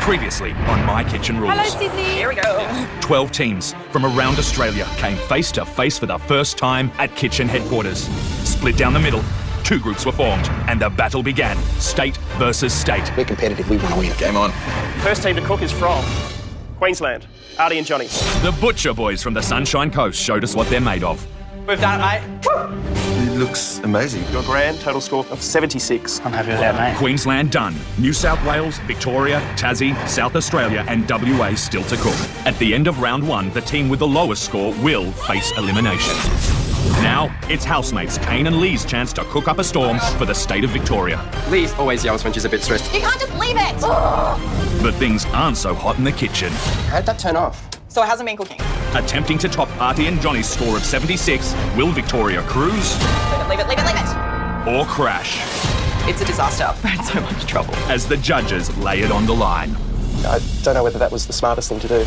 Previously on My Kitchen Rules. Hello, Sydney. Here we go. 12 teams from around Australia came face to face for the first time at kitchen headquarters. Split down the middle, 2 groups were formed, and the battle began. State versus state. We're competitive, we want to win. Game on. First team to cook is from Queensland, Artie and Johnny. The Butcher Boys from the Sunshine Coast showed us what they're made of. We've done it, mate. Woo! It looks amazing. Your grand total score of 76. I'm happy with that, mate. Queensland done. New South Wales, Victoria, Tassie, South Australia and WA still to cook. At the end of round 1, the team with the lowest score will face elimination. Now, it's housemates Kane and Lee's chance to cook up a storm for the state of Victoria. Lee always yells when she's a bit stressed. You can't just leave it! But things aren't so hot in the kitchen. How'd that turn off? So it hasn't been cooking. Attempting to top Artie and Johnny's score of 76, will Victoria cruise Leave it. or crash? It's a disaster. We're in so much trouble. As the judges lay it on the line. I don't know whether that was the smartest thing to do.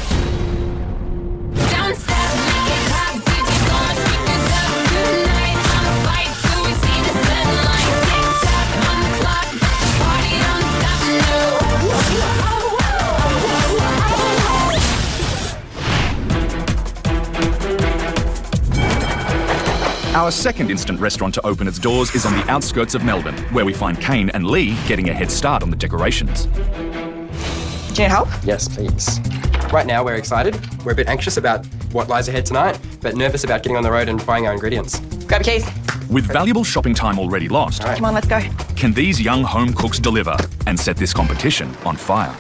Our second instant restaurant to open its doors is on the outskirts of Melbourne, where we find Kane and Lee getting a head start on the decorations. Do you need help? Yes, please. Right now, we're excited. We're a bit anxious about what lies ahead tonight, but nervous about getting on the road and buying our ingredients. Grab your keys. With valuable shopping time already lost, Come on, let's go. can these young home cooks deliver and set this competition on fire?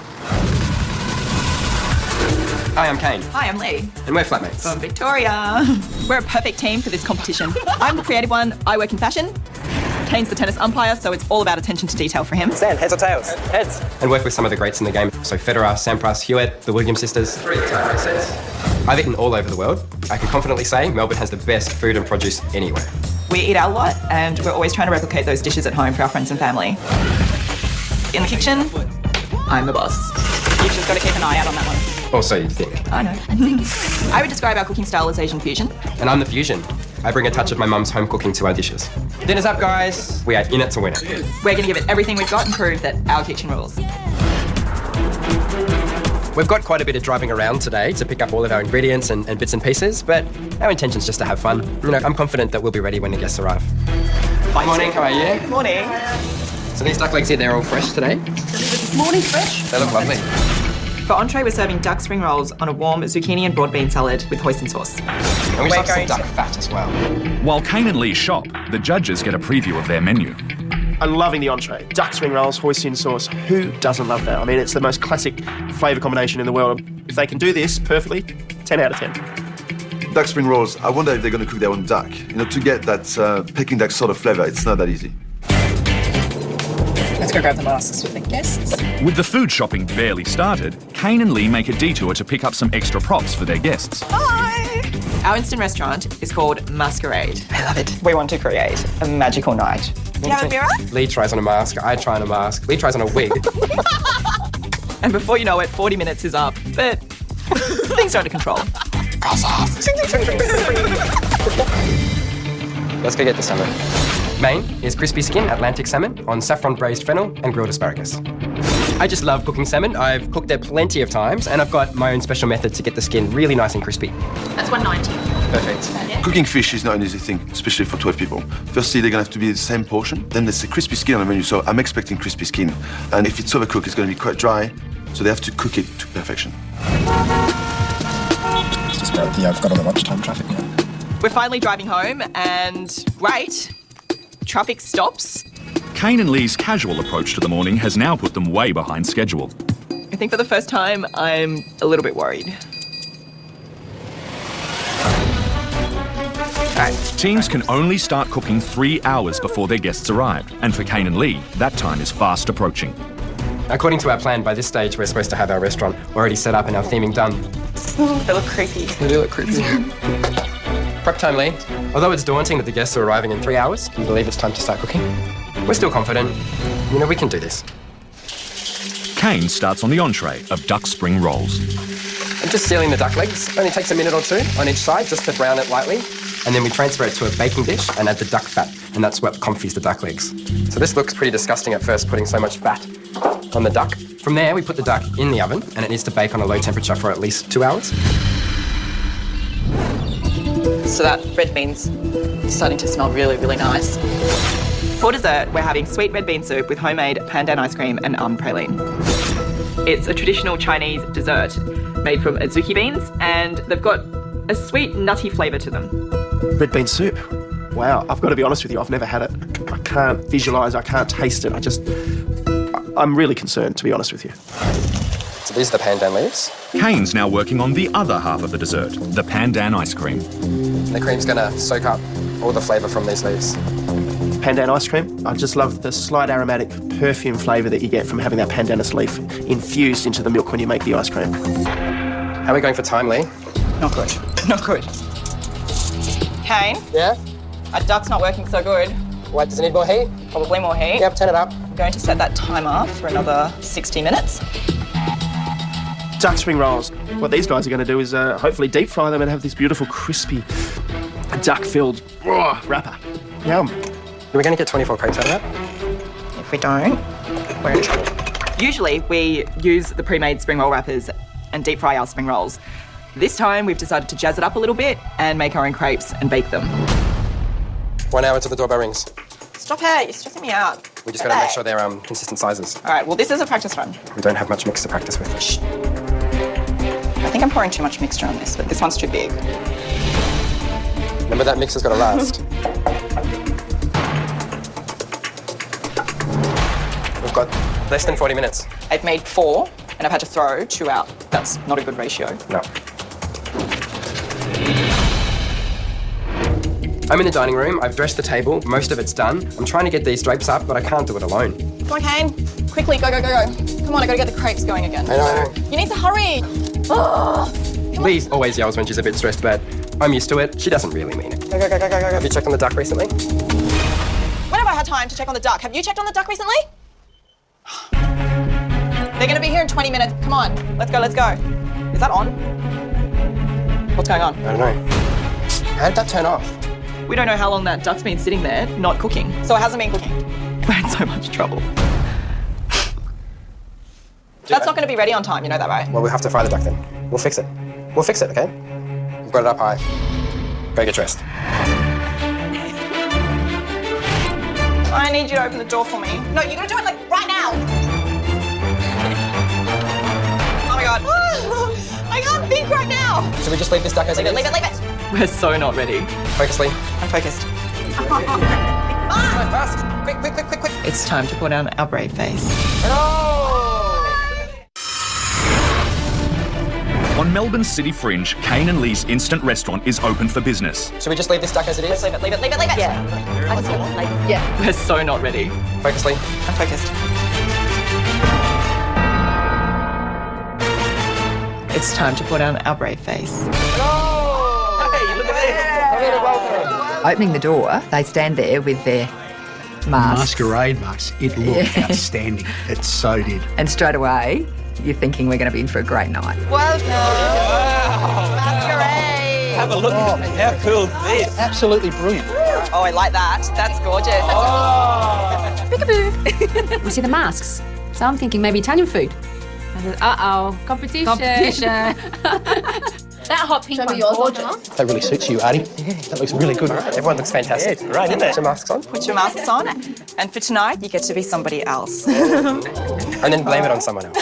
Hi, I'm Kane, Hi, I'm Lee. and we're flatmates. From Victoria. We're a perfect team for this competition. I'm the creative one. I work in fashion. Kane's the tennis umpire, so it's all about attention to detail for him. Stan, heads or tails? Heads. And work with some of the greats in the game. So Federer, Sampras, Hewitt, the Williams sisters. 3 tie sets. I've eaten all over the world. I can confidently say Melbourne has the best food and produce anywhere. We eat out a lot, and we're always trying to replicate those dishes at home for our friends and family. In the kitchen, I'm the boss. You've just got to keep an eye out on that one. Or so you think. I know. I would describe our cooking style as Asian fusion. And I'm the fusion. I bring a touch of my mum's home cooking to our dishes. Dinner's up, guys. We are in it to win it. We're going to give it everything we've got and prove that our kitchen rules. We've got quite a bit of driving around today to pick up all of our ingredients and bits and pieces, but our intention's just to have fun. You know, I'm confident that we'll be ready when the guests arrive. Good morning, how are you? Morning. So these duck legs here, they're all fresh today? Morning fresh. They look lovely. For entree, we're serving duck spring rolls on a warm zucchini and broad bean salad with hoisin sauce. And we have some duck fat as well. While Kane and Lee shop, the judges get a preview of their menu. I'm loving the entree. Duck spring rolls, hoisin sauce. Who doesn't love that? I mean, it's the most classic flavour combination in the world. If they can do this perfectly, 10 out of 10. Duck spring rolls, I wonder if they're going to cook their own duck. You know, to get that Peking duck sort of flavour, it's not that easy. Let's go grab the masks with the guests. With the food shopping barely started, Kane and Lee make a detour to pick up some extra props for their guests. Hi! Our instant restaurant is called Masquerade. I love it. We want to create a magical night. Do you have a mirror? Lee tries on a mask, I try on a mask, Lee tries on a wig. And before you know it, 40 minutes is up, but things are under control. Let's go get the salmon. Main is crispy skin Atlantic salmon on saffron braised fennel and grilled asparagus. I just love cooking salmon. I've cooked there plenty of times and I've got my own special method to get the skin really nice and crispy. That's $1.90. Perfect. Cooking fish is not an easy thing, especially for 12 people. Firstly, they're going to have to be the same portion. Then there's a crispy skin on the menu, so I'm expecting crispy skin. And if it's overcooked, it's going to be quite dry, so they have to cook it to perfection. It's just about I've got all the lunchtime traffic now. We're finally driving home and great. Traffic stops. Kane and Lee's casual approach to the morning has now put them way behind schedule. I think for the first time, I'm a little bit worried. Teams can only start cooking 3 hours before their guests arrive, and for Kane and Lee, that time is fast approaching. According to our plan, by this stage, we're supposed to have our restaurant already set up and our theming done. They look creepy. They do look creepy. Prep time, Lee. Although it's daunting that the guests are arriving in 3 hours, can you believe it's time to start cooking? We're still confident. You know, we can do this. Kane starts on the entree of duck spring rolls. I'm just sealing the duck legs. Only takes a minute or two on each side just to brown it lightly. And then we transfer it to a baking dish and add the duck fat. And that's what confits the duck legs. So this looks pretty disgusting at first, putting so much fat on the duck. From there, we put the duck in the oven, and it needs to bake on a low temperature for at least 2 hours. So that red bean's starting to smell really, really nice. For dessert, we're having sweet red bean soup with homemade pandan ice cream and praline. It's a traditional Chinese dessert made from azuki beans, and they've got a sweet, nutty flavour to them. Red bean soup. Wow, I've got to be honest with you, I've never had it. I can't visualise, I can't taste it. I'm really concerned, to be honest with you. So these are the pandan leaves. Kane's now working on the other half of the dessert, the pandan ice cream. The cream's going to soak up all the flavour from these leaves. Pandan ice cream. I just love the slight aromatic perfume flavour that you get from having that pandanus leaf infused into the milk when you make the ice cream. How are we going for time, Lee? Not good. Not good. Kane, Yeah? our duck's not working so good. What, does it need more heat? Probably more heat. Yep, turn it up. I'm going to set that timer for another 60 minutes. Duck spring rolls. What these guys are going to do is hopefully deep fry them and have this beautiful crispy duck-filled wrapper. Yum. Are we going to get 24 crepes out of that? If we don't, we're in trouble. Usually we use the pre-made spring roll wrappers and deep fry our spring rolls. This time we've decided to jazz it up a little bit and make our own crepes and bake them. 1 hour till the doorbell rings. Stop it, you're stressing me out. We just got to make sure they're consistent sizes. All right, well, this is a practice run. We don't have much mix to practice with. Shh. I think I'm pouring too much mixture on this, but this one's too big. Remember, that mix has got to last. We've got less than 40 minutes. I've made 4 and I've had to throw 2 out. That's not a good ratio. No. I'm in the dining room. I've dressed the table. Most of it's done. I'm trying to get these drapes up, but I can't do it alone. Come on, Kane. Quickly, go, go, go, go. Come on, I gotta get the crepes going again. I know. You need to hurry. Oh. Lee always yells when she's a bit stressed, but I'm used to it. She doesn't really mean it. Go, go, go, go, go, go. Have you checked on the duck recently? When have I had time to check on the duck? Have you checked on the duck recently? They're gonna be here in 20 minutes. Come on, let's go, let's go. Is that on? What's going on? I don't know. How did that turn off? We don't know how long that duck's been sitting there, not cooking. So it hasn't been cooking. We're in so much trouble. That's not going to be ready on time, you know that, right? Well, we'll have to fry the duck then. We'll fix it. We'll fix it, okay? We've got it up high. Go get dressed. I need you to open the door for me. No, you're going to do it, like, right now. Oh, my God. I can't think right now. Should we just leave this duck as it is? Leave it, leave it. We're so not ready. Focus, Lee. I'm focused. Fast! Quick, quick, quick, quick, quick. It's time to put on our brave face. On Melbourne's city fringe, Kane and Lee's instant restaurant is open for business. Should we just leave this duck as it is? Leave it, leave it, leave it, leave it. Yeah. We're so not ready. Focus, Lee. I'm focused. It's time to put on our brave face. Hey, look at this. Opening the door, they stand there with their masks. Masquerade masks. It looked outstanding. It so did. And straight away, you're thinking we're going to be in for a great night. Welcome. Masquerade. Have a look. How cool is this? Absolutely brilliant. Oh, I like that. That's gorgeous. Peekaboo. We see the masks, so I'm thinking maybe Italian food. Uh-oh, competition. That hot pink one's gorgeous. That really suits you, Artie. That looks really good. Right, everyone looks fantastic. Yeah, it's great, isn't it? Put your masks on. Put your masks on, and for tonight, you get to be somebody else. And then blame it on someone else.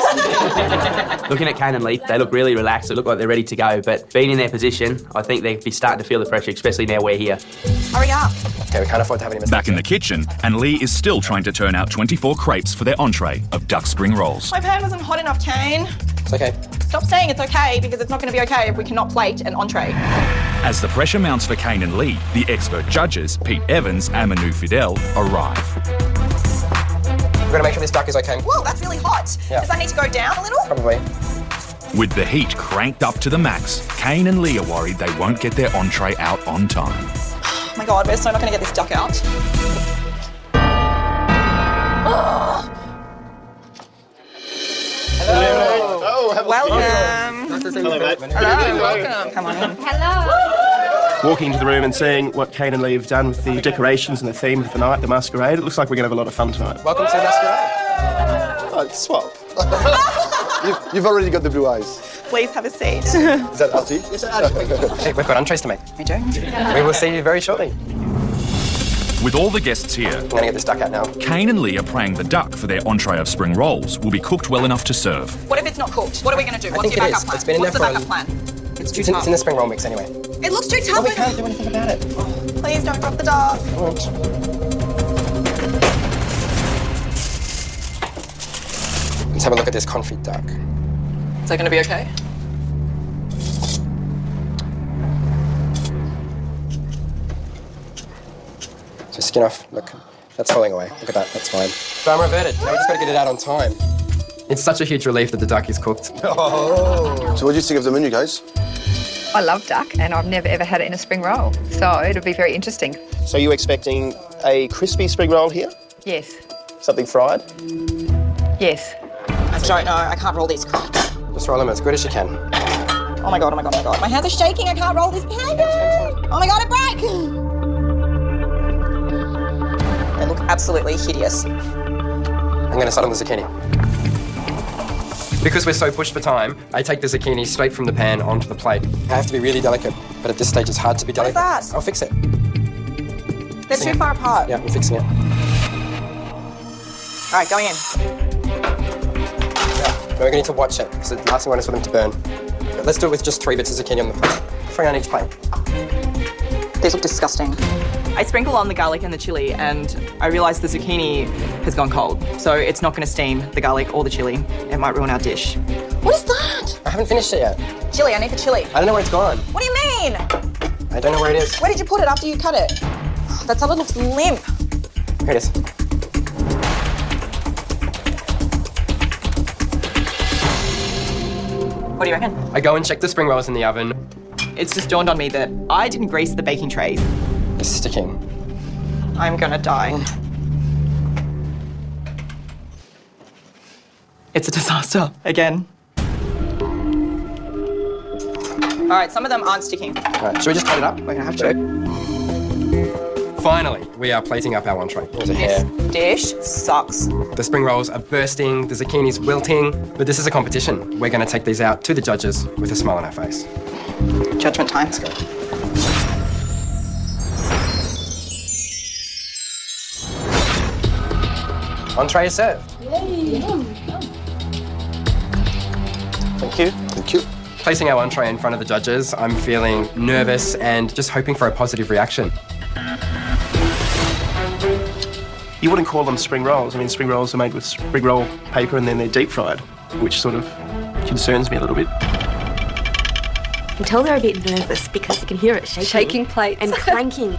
Looking at Kane and Lee, they look really relaxed. They look like they're ready to go. But being in their position, I think they'd be starting to feel the pressure, especially now we're here. Hurry up. Okay, we can't afford to have any mistakes. Back in the kitchen, and Lee is still trying to turn out 24 crepes for their entree of duck spring rolls. My pan wasn't hot enough, Kane. It's okay. Stop saying it's okay, because it's not going to be okay if we cannot plate an entree. As the pressure mounts for Kane and Lee, the expert judges, Pete Evans and Manu Fidel, arrive. We've got to make sure this duck is okay. Whoa, that's really hot. Yeah. Does that need to go down a little? Probably. With the heat cranked up to the max, Kane and Lee are worried they won't get their entree out on time. Oh my God, we're so not going to get this duck out. Hello. Oh, Welcome. Hello, mate. Hello, welcome. Come on in. Hello. Walking into the room and seeing what Kane and Lee have done with the decorations and the theme of the night, the masquerade, it looks like we're going to have a lot of fun tonight. Welcome to the masquerade. Oh, swap. You've already got the blue eyes. Please have a seat. Is that Artie? Yes, Artie. Hey, we've got entrees to make. We do. We will see you very shortly. With all the guests here, I'm going to get this duck out now. Kane and Lee are praying the duck for their entree of spring rolls will be cooked well enough to serve. What if it's not cooked? What are we going to do? I What's think your it backup is. plan? It's been in What's the there for backup plan? It's too It's in tough. the spring roll mix anyway. It looks too Well, tough. we can't do anything about it. Please don't drop the duck. Let's have a look at this confit duck. Is that going to be okay? So skin off. Look, that's falling away. Look at that. That's fine. So I'm reverted. Now we just got to get it out on time. It's such a huge relief that the duck is cooked. Oh. So what do you think of the menu, guys? I love duck, and I've never ever had it in a spring roll, so it'll be very interesting. So you expecting a crispy spring roll here? Yes. Something fried? Yes. I don't know. I can't roll these. Just roll them as good as you can. Oh my god, oh my god, oh my god. My hands are shaking. I can't roll this pancake. Oh my god, it broke. They look absolutely hideous. I'm going to start on the zucchini. Because we're so pushed for time, I take the zucchini straight from the pan onto the plate. I have to be really delicate, but at this stage it's hard to be delicate. What is that? I'll fix it. They're too far apart. Yeah, I'm fixing it. All right, going in. Yeah, we're going to need to watch it, because the last thing I want is for them to burn. But let's do it with just 3 bits of zucchini on the plate. 3 on each plate. These look disgusting. I sprinkle on the garlic and the chilli, and I realise the zucchini has gone cold, so it's not going to steam the garlic or the chilli. It might ruin our dish. What is that? I haven't finished it yet. Chilli, I need the chilli. I don't know where it's gone. What do you mean? I don't know where it is. Where did you put it after you cut it? That salad looks limp. Here it is. What do you reckon? I go and check the spring rolls in the oven. It's just dawned on me that I didn't grease the baking trays. It's sticking. I'm gonna die. It's a disaster again. All right, some of them aren't sticking. All right, should we just cut it up? We're gonna have to. Finally, we are plating up our entree. There's a hair. This dish sucks. The spring rolls are bursting, the zucchini's wilting, but this is a competition. We're going to take these out to the judges with a smile on our face. Judgment time. Let's go. Entree is served. Thank you. Thank you. Placing our entree in front of the judges, I'm feeling nervous and just hoping for a positive reaction. You wouldn't call them spring rolls. I mean, spring rolls are made with spring roll paper and then they're deep fried, which sort of concerns me a little bit. You can tell they're a bit nervous because you can hear it shaking plates and clanking.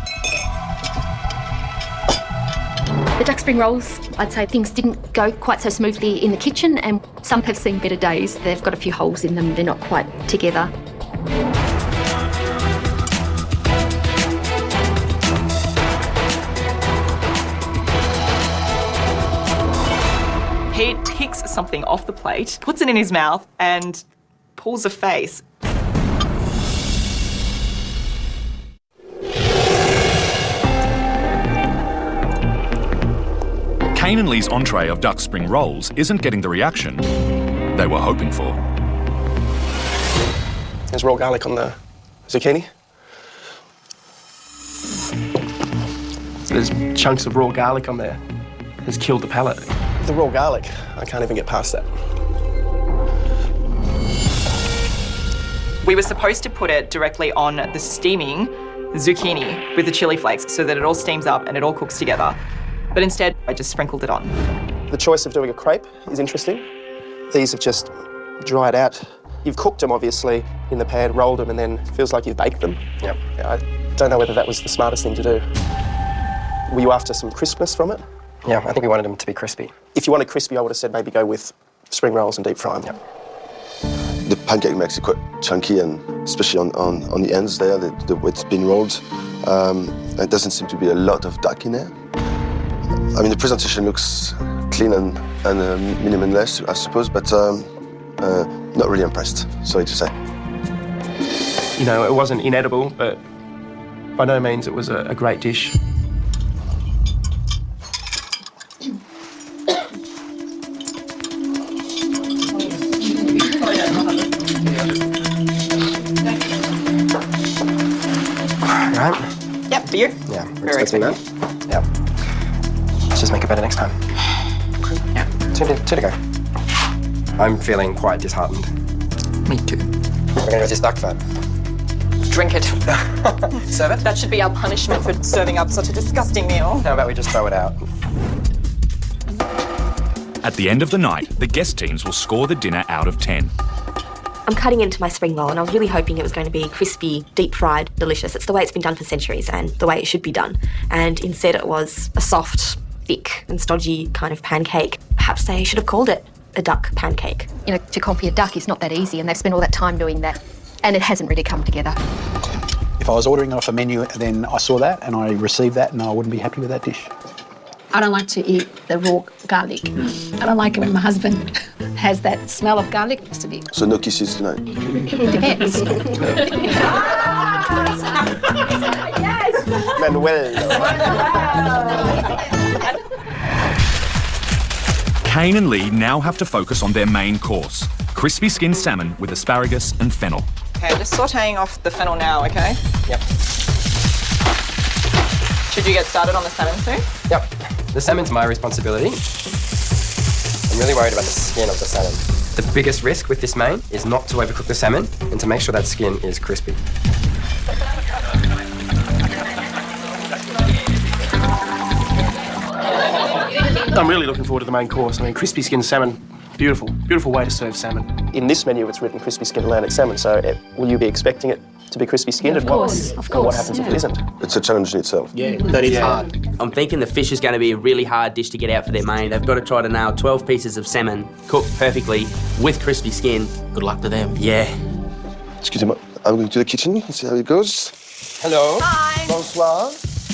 The duck spring rolls, I'd say things didn't go quite so smoothly in the kitchen, and some have seen better days. They've got a few holes in them, they're not quite together. He picks something off the plate, puts it in his mouth, and pulls a face. Kane and Lee's entree of duck spring rolls isn't getting the reaction they were hoping for. There's raw garlic on the zucchini. There's chunks of raw garlic on there. Has killed the palate. The raw garlic, I can't even get past that. We were supposed to put it directly on the steaming zucchini with the chili flakes so that it all steams up and it all cooks together. But instead, I just sprinkled it on. The choice of doing a crepe is interesting. These have just dried out. You've cooked them, obviously, in the pan, rolled them, and then it feels like you've baked them. Yep. I don't know whether that was the smartest thing to do. Were you after some crispness from it? Yeah, I think we wanted them to be crispy. If you wanted crispy, I would have said maybe go with spring rolls and deep fry them. Yep. The pancake makes it quite chunky, and especially on the ends there, the way it's been rolled. There doesn't seem to be a lot of duck in there. I mean, the presentation looks clean and minimalist, I suppose, but not really impressed, sorry to say. You know, it wasn't inedible, but by no means it was a great dish. For you? Yeah, we're Very expecting that. Yeah. Let's just make it better next time. Yeah. Two to go. I'm feeling quite disheartened. Me too. We're going to resist duck fat. Drink it. Serve it? That should be our punishment for serving up such a disgusting meal. How about we just throw it out? At the end of the night, the guest teams will score the dinner out of 10. I'm cutting into my spring roll and I was really hoping it was going to be crispy, deep-fried, delicious. It's the way it's been done for centuries and the way it should be done. And instead it was a soft, thick and stodgy kind of pancake. Perhaps they should have called it a duck pancake. You know, to copy a duck is not that easy, and they've spent all that time doing that, and it hasn't really come together. If I was ordering off a menu, then I saw that and I received that, and I wouldn't be happy with that dish. I don't like to eat the raw garlic. I don't like it when my husband has that smell of garlic. It has to be. So no kisses tonight? Depends. Manuel. Kane and Lee now have to focus on their main course, crispy skinned salmon with asparagus and fennel. Okay, just sauteing off the fennel now, okay? Yep. Should you get started on the salmon soon? Yep. The salmon's my responsibility. I'm really worried about the skin of the salmon. The biggest risk with this main is not to overcook the salmon and to make sure that skin is crispy. I'm really looking forward to the main course. I mean, crispy skinned salmon, beautiful, beautiful way to serve salmon. In this menu, it's written crispy skinned Atlantic salmon, so will you be expecting it to be crispy skinned? Of course, of course. What happens if it isn't? It's a challenge in itself. Yeah, but it's hard. I'm thinking the fish is going to be a really hard dish to get out for their main. They've got to try to nail 12 pieces of salmon cooked perfectly with crispy skin. Good luck to them. Yeah. Excusez-moi, I'm going to the kitchen and see how it goes. Hello. Hi. Bonsoir.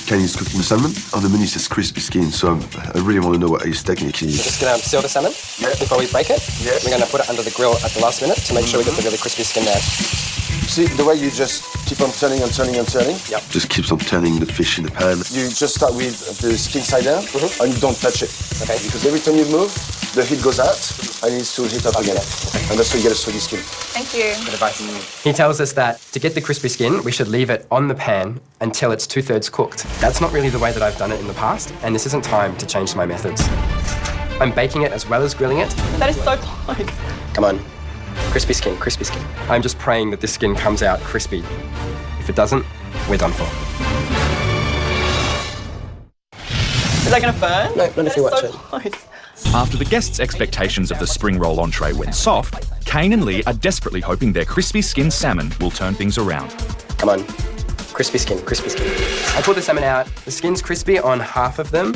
Kenny is cooking the salmon. On the menu it says crispy skin, so I really want to know what he's technically... We're just going to seal the salmon before we bake it. Yes. We're going to put it under the grill at the last minute to make sure we get the really crispy skin out. See, the way you just keep on turning and turning and turning? Yep. Just keeps on turning the fish in the pan. You just start with the skin side down and you don't touch it. Okay. Because every time you move, the heat goes out and it needs to heat up again. Okay. And that's how you get a soggy skin. Thank you. Good advice. He tells us that to get the crispy skin, we should leave it on the pan until it's 2/3 cooked. That's not really the way that I've done it in the past, and this isn't time to change my methods. I'm baking it as well as grilling it. That is so close. Come on. Crispy skin, crispy skin. I'm just praying that this skin comes out crispy. If it doesn't, we're done for. Is that going to burn? No, not if you watch so it. Close. After the guests' expectations of the spring roll entree went soft, Kane and Lee are desperately hoping their crispy skinned salmon will turn things around. Come on. Crispy skin, crispy skin. I pulled the salmon out. The skin's crispy on half of them,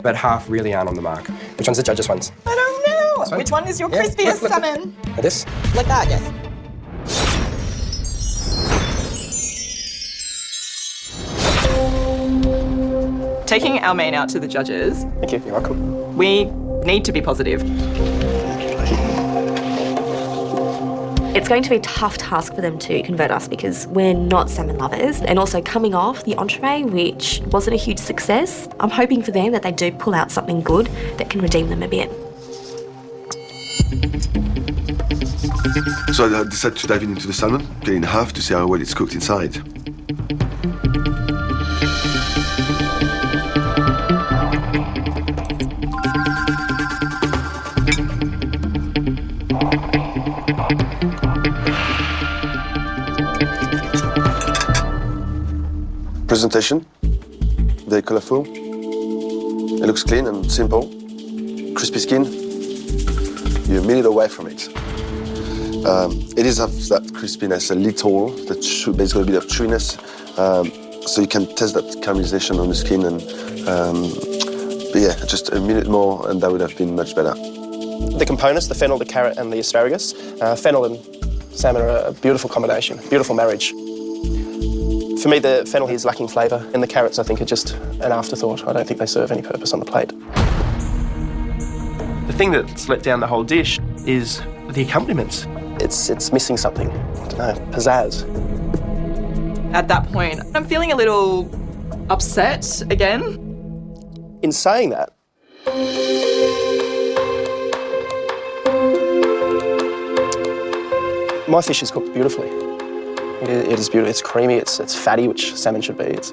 but half really aren't on the mark. Which one's the judge's ones? I don't know. Which one is your crispiest salmon? Like this? Like that, yes. Taking our main out to the judges. Thank you. You're welcome. We need to be positive. It's going to be a tough task for them to convert us because we're not salmon lovers. And also coming off the entree, which wasn't a huge success, I'm hoping for them that they do pull out something good that can redeem them a bit. So I decided to dive into the salmon, get it in half to see how well it's cooked inside. Presentation, very colorful. It looks clean and simple. Crispy skin, you're a minute away from it. It is have that crispiness a little, that there's got a bit of chewiness, so you can test that caramelization on the skin. And but yeah, just a minute more, and that would have been much better. The components, the fennel, the carrot, and the asparagus. Fennel and salmon are a beautiful combination, beautiful marriage. For me, the fennel is lacking flavour, and the carrots, I think, are just an afterthought. I don't think they serve any purpose on the plate. The thing that's let down the whole dish is the accompaniments. It's missing something. I don't know, pizzazz. At that point, I'm feeling a little upset again. In saying that, my fish is cooked beautifully. It is beautiful. It's creamy. It's fatty, which salmon should be. It's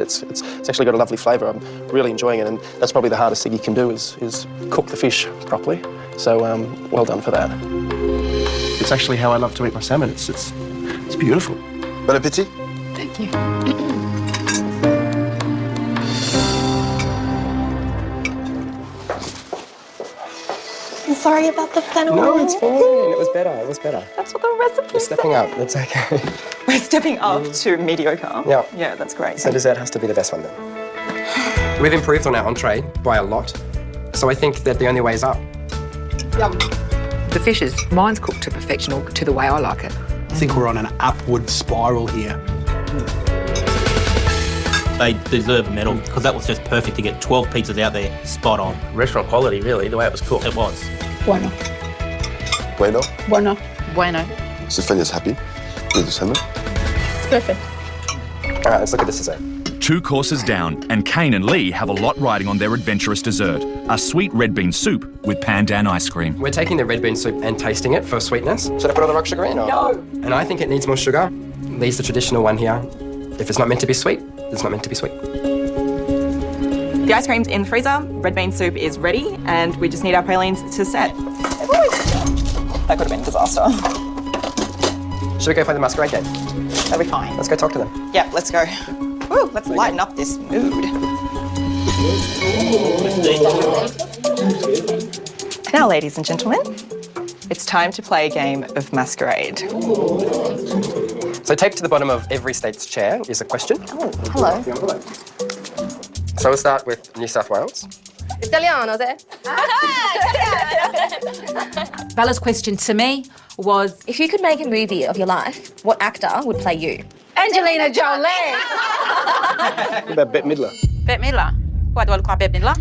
It's actually got a lovely flavour. I'm really enjoying it, and that's probably the hardest thing you can do is cook the fish properly. So well done for that. It's actually how I love to eat my salmon. It's beautiful. Bon appétit. Thank you. I'm sorry about the fennel. No, it's fine. It was better. It was better. That's what the recipe We're stepping up. That's okay. We're stepping up to mediocre. Yeah. Yeah, that's great. So dessert has to be the best one then. We've improved on our entree by a lot, so I think that the only way is up. The fish is, mine's cooked to perfection, or to the way I like it. I think we're on an upward spiral here. They deserve a medal because that was just perfect to get 12 pizzas out there, spot on. Restaurant quality, really, the way it was cooked. It was. Bueno. Bueno. Bueno. Bueno. Stefania's happy with the salmon. It's perfect. All right, let's look at this dessert. 2 courses down, and Kane and Lee have a lot riding on their adventurous dessert, a sweet red bean soup with pandan ice cream. We're taking the red bean soup and tasting it for sweetness. Should I put all the rock sugar in? Or? No. And I think it needs more sugar. Lee's the traditional one here. If it's not meant to be sweet, it's not meant to be sweet. The ice cream's in the freezer, red bean soup is ready, and we just need our pralines to set. That could have been a disaster. Should we go play the masquerade game? That'll be fine. Let's go talk to them. Yeah, let's go. Woo, let's lighten up this mood. Now, ladies and gentlemen, it's time to play a game of masquerade. So taped to the bottom of every state's chair is a question. Oh, hello. So we'll start with New South Wales. Italiano, there. Bella's question to me was, If you could make a movie of your life, what actor would play you? Angelina Jolie! What about Bette Midler? Bette Midler? Why do I look like Bette Midler?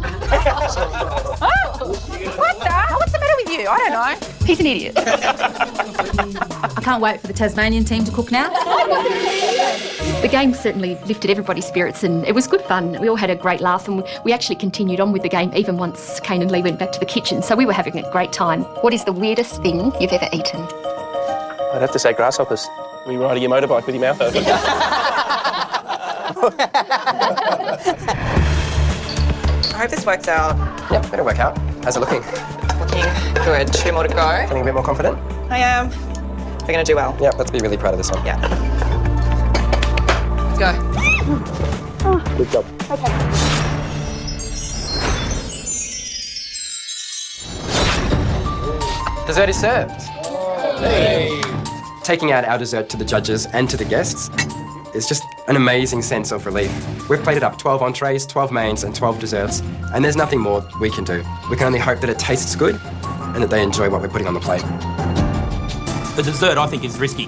What the? What's the matter with you? I don't know. He's an idiot. I can't wait for the Tasmanian team to cook now. The game certainly lifted everybody's spirits and it was good fun. We all had a great laugh and we actually continued on with the game even once Kane and Lee went back to the kitchen. So we were having a great time. What is the weirdest thing you've ever eaten? I'd have to say grasshoppers. Were you riding your motorbike with your mouth open? I hope this works out. Yep, better work out. How's it looking? Looking good. 2 more to go. Feeling a bit more confident? I am. We're going to do well. Yep, let's be really proud of this one. Yeah. Let's go. Good job. Dessert is served. Hey. Taking out our dessert to the judges and to the guests is just an amazing sense of relief. We've plated up 12 entrees, 12 mains and 12 desserts, and there's nothing more we can do. We can only hope that it tastes good and that they enjoy what we're putting on the plate. The dessert, I think, is risky.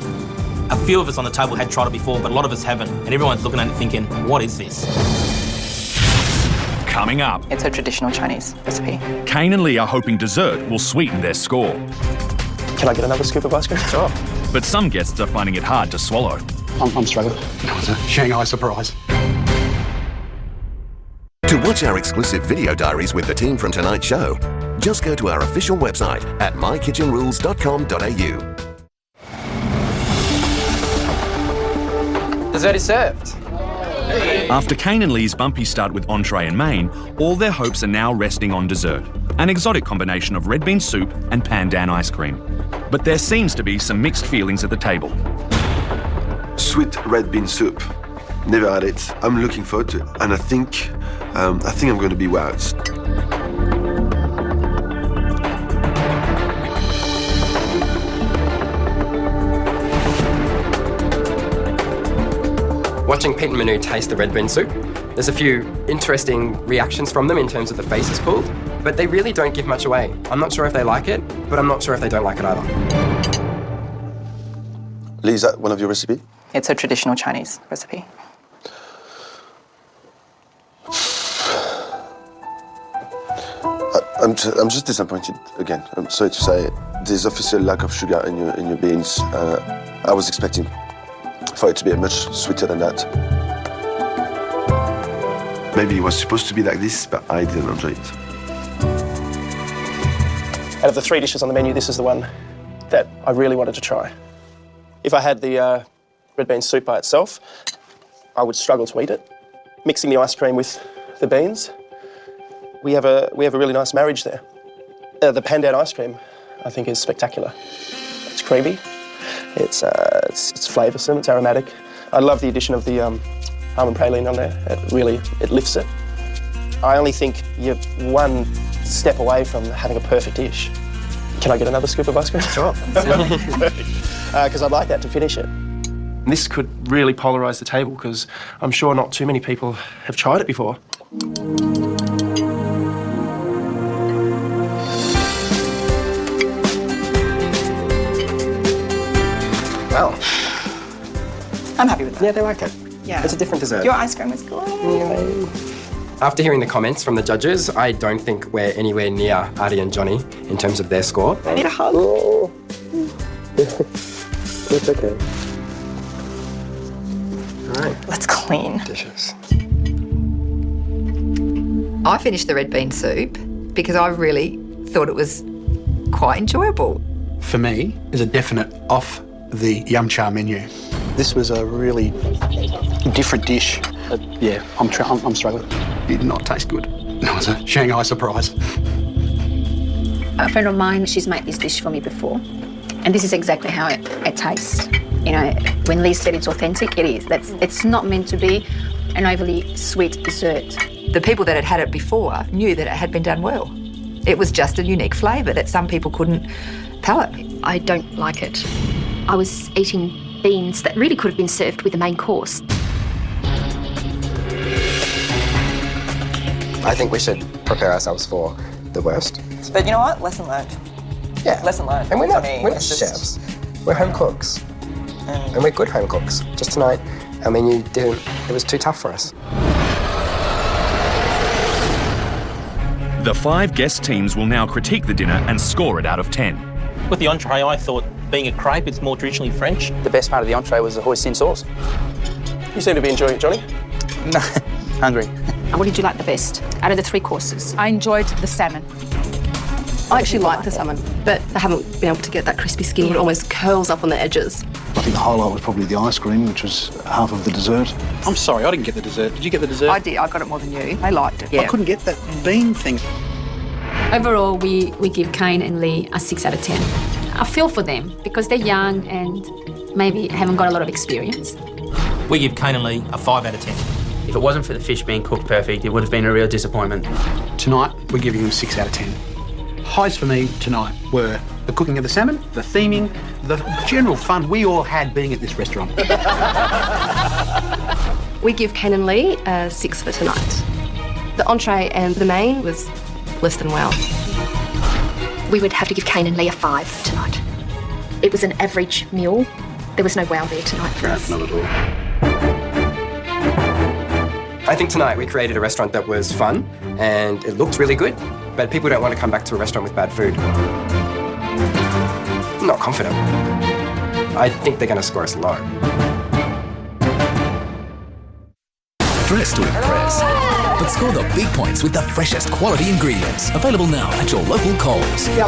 A few of us on the table had tried it before, but a lot of us haven't, and everyone's looking at it thinking, what is this? Coming up, It's a traditional Chinese recipe. Kane and Lee are hoping dessert will sweeten their score. Can I get another scoop of ice cream? Sure. But some guests are finding it hard to swallow. I'm struggling. It's a Shanghai surprise. To watch our exclusive video diaries with the team from tonight's show, just go to our official website at mykitchenrules.com.au. Dessert is served. After Kane and Lee's bumpy start with entree and main, all their hopes are now resting on dessert, an exotic combination of red bean soup and pandan ice cream. But there seems to be some mixed feelings at the table. Sweet red bean soup. Never had it. I'm looking forward to it, and I think I'm going to be wowed. Watching Pete and Manu taste the red bean soup, there's a few interesting reactions from them in terms of the faces pulled, but they really don't give much away. I'm not sure if they like it, but I'm not sure if they don't like it either. Lee, is that one of your recipes? It's a traditional Chinese recipe. I'm just disappointed again. I'm sorry to say. There's obviously a lack of sugar in your beans. I was expecting for it to be much sweeter than that. Maybe it was supposed to be like this, but I didn't enjoy it. Out of the 3 dishes on the menu, this is the one that I really wanted to try. If I had the red bean soup by itself, I would struggle to eat it. mixing the ice cream with the beans. We have a really nice marriage there. The pandan ice cream, I think, is spectacular. It's creamy, it's flavoursome, it's aromatic. I love the addition of the almond praline on there. It lifts it. I only think you're one step away from having a perfect dish. Can I get another scoop of ice cream? Sure. Because I'd like that to finish it. This could really polarise the table because I'm sure not too many people have tried it before. Well, I'm happy with that. yeah, they like it. Yeah. It's a different dessert. Your ice cream was good. After hearing the comments from the judges, I don't think we're anywhere near Artie and Johnny in terms of their score. I need a hug. Oh. It's okay. All right. Let's clean. Dishes. I finished the red bean soup because I really thought it was quite enjoyable. For me, is a definite off the yum cha menu. This was a really different dish. Yeah, I'm struggling. Did not taste good. No, it's a Shanghai surprise. A friend of mine, she's made this dish for me before, and this is exactly how it tastes. You know, when Liz said it's authentic, it is. It's not meant to be an overly sweet dessert. The people that had had it before knew that it had been done well. It was just a unique flavour that some people couldn't palate. I don't like it. I was eating beans that really could have been served with the main course. I think we should prepare ourselves for the worst. But you know what? Lesson learned. Yeah. Lesson learned. And we're not It's just- chefs. We're home cooks. And we're good home cooks. Just tonight, our menu it was too tough for us. The 5 guest teams will now critique the dinner and score it out of 10. With the entree, I thought, being a crepe, it's more traditionally French. The best part of the entree was the hoisin sauce. You seem to be enjoying it, Johnny. No, hungry. And what did you like the best out of the 3 courses? I enjoyed the salmon. I actually like the salmon, but I haven't been able to get that crispy skin. It almost curls up on the edges. I think the highlight was probably the ice cream, which was half of the dessert. I'm sorry, I didn't get the dessert. Did you get the dessert? I did. I got it more than you. I liked it. I couldn't get that bean thing. Overall, we give Kane and Lee a 6 out of 10. I feel for them because they're young and maybe haven't got a lot of experience. We give Kane and Lee a 5 out of 10. If it wasn't for the fish being cooked perfect, it would have been a real disappointment. Tonight, we're giving them 6 out of 10. Highs for me tonight were the cooking of the salmon, the theming, the general fun we all had being at this restaurant. We give Kane and Lee a 6 for tonight. The entree and the main was less than well. We would have to give Kane and Lee a 5 for tonight. It was an average meal. There was no wow there tonight for us. Not at all. I think tonight we created a restaurant that was fun and it looked really good, but people don't want to come back to a restaurant with bad food. I'm not confident. I think they're going to score us low. Dress to impress, but score the big points with the freshest quality ingredients. Available now at your local Coles. Is that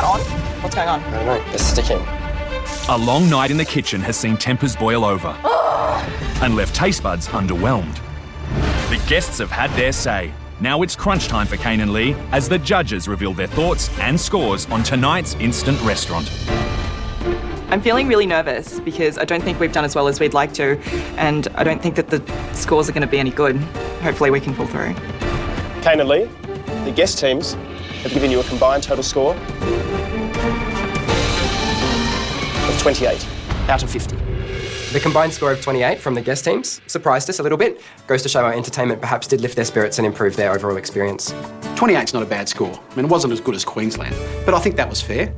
on? What's going on? I don't know, they're sticking. A long night in the kitchen has seen tempers boil over and left taste buds underwhelmed. The guests have had their say. Now it's crunch time for Kane and Lee as the judges reveal their thoughts and scores on tonight's instant restaurant. I'm feeling really nervous because I don't think we've done as well as we'd like to, and I don't think that the scores are going to be any good. Hopefully we can pull through. Kane and Lee, the guest teams have given you a combined total score of 28 out of 50. The combined score of 28 from the guest teams surprised us a little bit. Goes to show our entertainment perhaps did lift their spirits and improve their overall experience. 28's not a bad score. I mean, it wasn't as good as Queensland, but I think that was fair.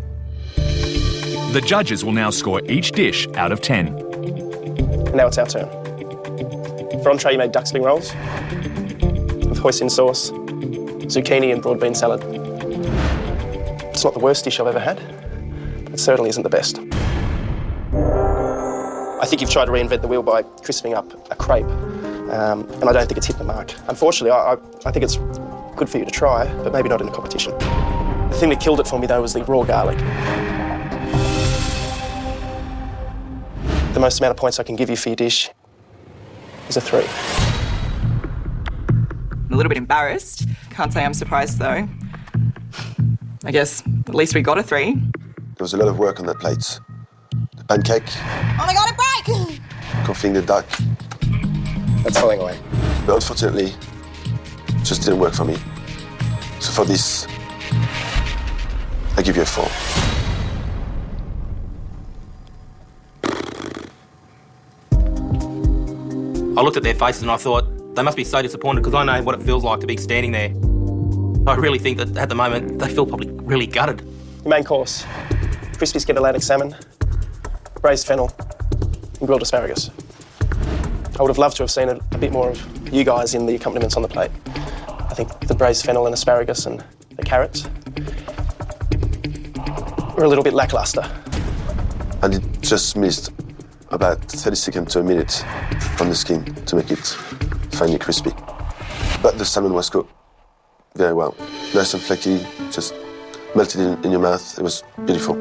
The judges will now score each dish out of 10. And now it's our turn. For entree, you made duck spring rolls with hoisin sauce, zucchini and broad bean salad. It's not the worst dish I've ever had, but it certainly isn't the best. I think you've tried to reinvent the wheel by crisping up a crepe, and I don't think it's hit the mark. Unfortunately, I think it's good for you to try, but maybe not in a competition. The thing that killed it for me, though, was the raw garlic. The most amount of points I can give you for your dish is a 3. I'm a little bit embarrassed. Can't say I'm surprised though. I guess at least we got a 3. There was a lot of work on that plate. The pancake, Oh my god, it broke! confing the duck, That's falling away. but unfortunately, it just didn't work for me. So for this, I give you a 4. I looked at their faces and I thought, they must be so disappointed because I know what it feels like to be standing there. I really think that at the moment, they feel probably really gutted. Your main course, crispy skinned Atlantic salmon, braised fennel, and grilled asparagus. I would have loved to have seen a bit more of you guys in the accompaniments on the plate. I think the braised fennel and asparagus and the carrots were a little bit lacklustre. And it just missed about 30 seconds to a minute on the skin to make it finely crispy. But the salmon was cooked very well. Nice and flaky, just melted in your mouth. It was beautiful.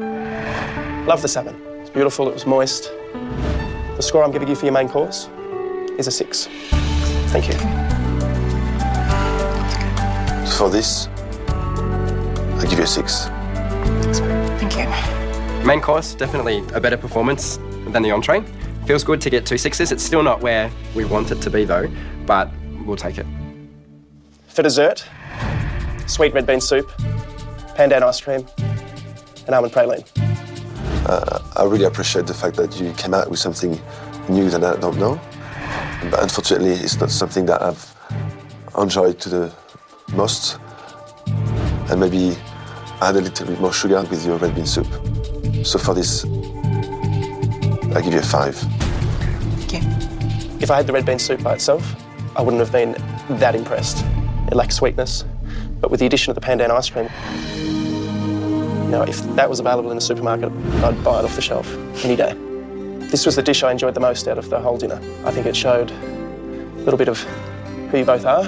Love the salmon. It's beautiful, it was moist. The score I'm giving you for your main course is a 6. Thank you. For this, I give you a 6. Thank you. Main course, definitely a better performance than the entree. Feels good to get 2 6s. It's still not where we want it to be though, but we'll take it. For dessert, sweet red bean soup, pandan ice cream, and almond praline. I really appreciate the fact that you came out with something new that I don't know. But unfortunately, it's not something that I've enjoyed to the most. And maybe add a little bit more sugar with your red bean soup. So for this, I give you a 5. Thank you. If I had the red bean soup by itself, I wouldn't have been that impressed. It lacks sweetness, but with the addition of the pandan ice cream, you know, if that was available in the supermarket, I'd buy it off the shelf any day. This was the dish I enjoyed the most out of the whole dinner. I think it showed a little bit of who you both are.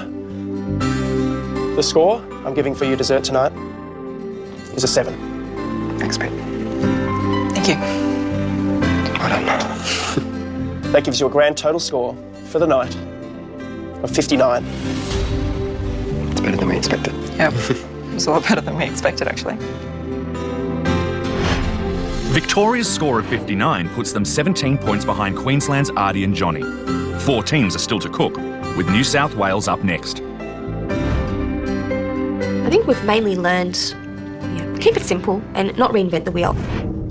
The score I'm giving for your dessert tonight is a 7. Thanks, Pete. Thank you. Well done. That gives you a grand total score for the night of 59. It's better than we expected. Yeah, it was a lot better than we expected, actually. Victoria's score of 59 puts them 17 points behind Queensland's Artie and Johnny. 4 teams are still to cook, with New South Wales up next. I think we've mainly learned, keep it simple and not reinvent the wheel.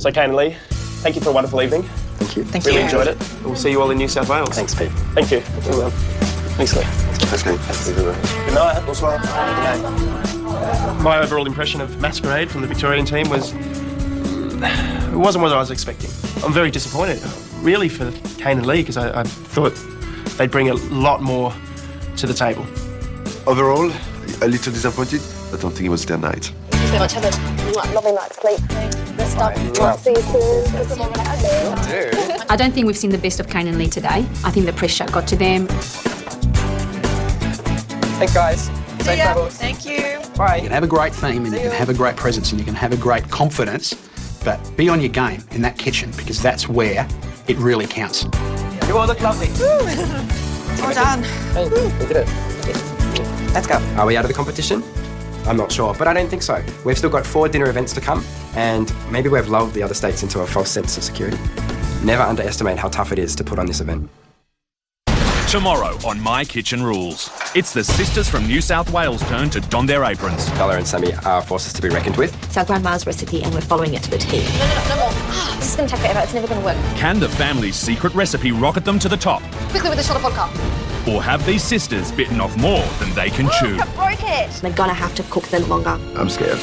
So, Kane and Lee, thank you for a wonderful evening. Thank you. Thank really you. enjoyed it. We'll see you all in New South Wales. Thanks, Pete. Thank you. Well, thanks, Lee. Thanks, Kate. Good night. Bonsoir. Good night. My overall impression of Masquerade from the Victorian team was it wasn't what I was expecting. I'm very disappointed, really, for Kane and Lee, because I thought they'd bring a lot more to the table. Overall, a little disappointed. I don't think it was their night. Thank you so much. Have a lovely night's sleep. Rest up. See you soon. I don't think we've seen the best of Kane and Lee today. I think the pressure got to them. Thanks, guys. Safe travels. Thank you. Bye. You can have a great theme and you can have a great presence and you can have a great confidence, but be on your game in that kitchen because that's where it really counts. You all look lovely. Well done. Hey, we did it. Let's go. Are we out of the competition? I'm not sure, but I don't think so. We've still got 4 dinner events to come, and maybe we've lulled the other states into a false sense of security. Never underestimate how tough it is to put on this event. Tomorrow on My Kitchen Rules, it's the sisters from New South Wales' turn to don their aprons. Bella and Sammy are forces to be reckoned with. It's our grandma's recipe and we're following it to the T. No more. This is going to take forever. It's never going to work. Can the family's secret recipe rocket them to the top? Quickly with the shot of vodka. Or have these sisters bitten off more than they can chew? I broke it. They're going to have to cook them longer. I'm scared.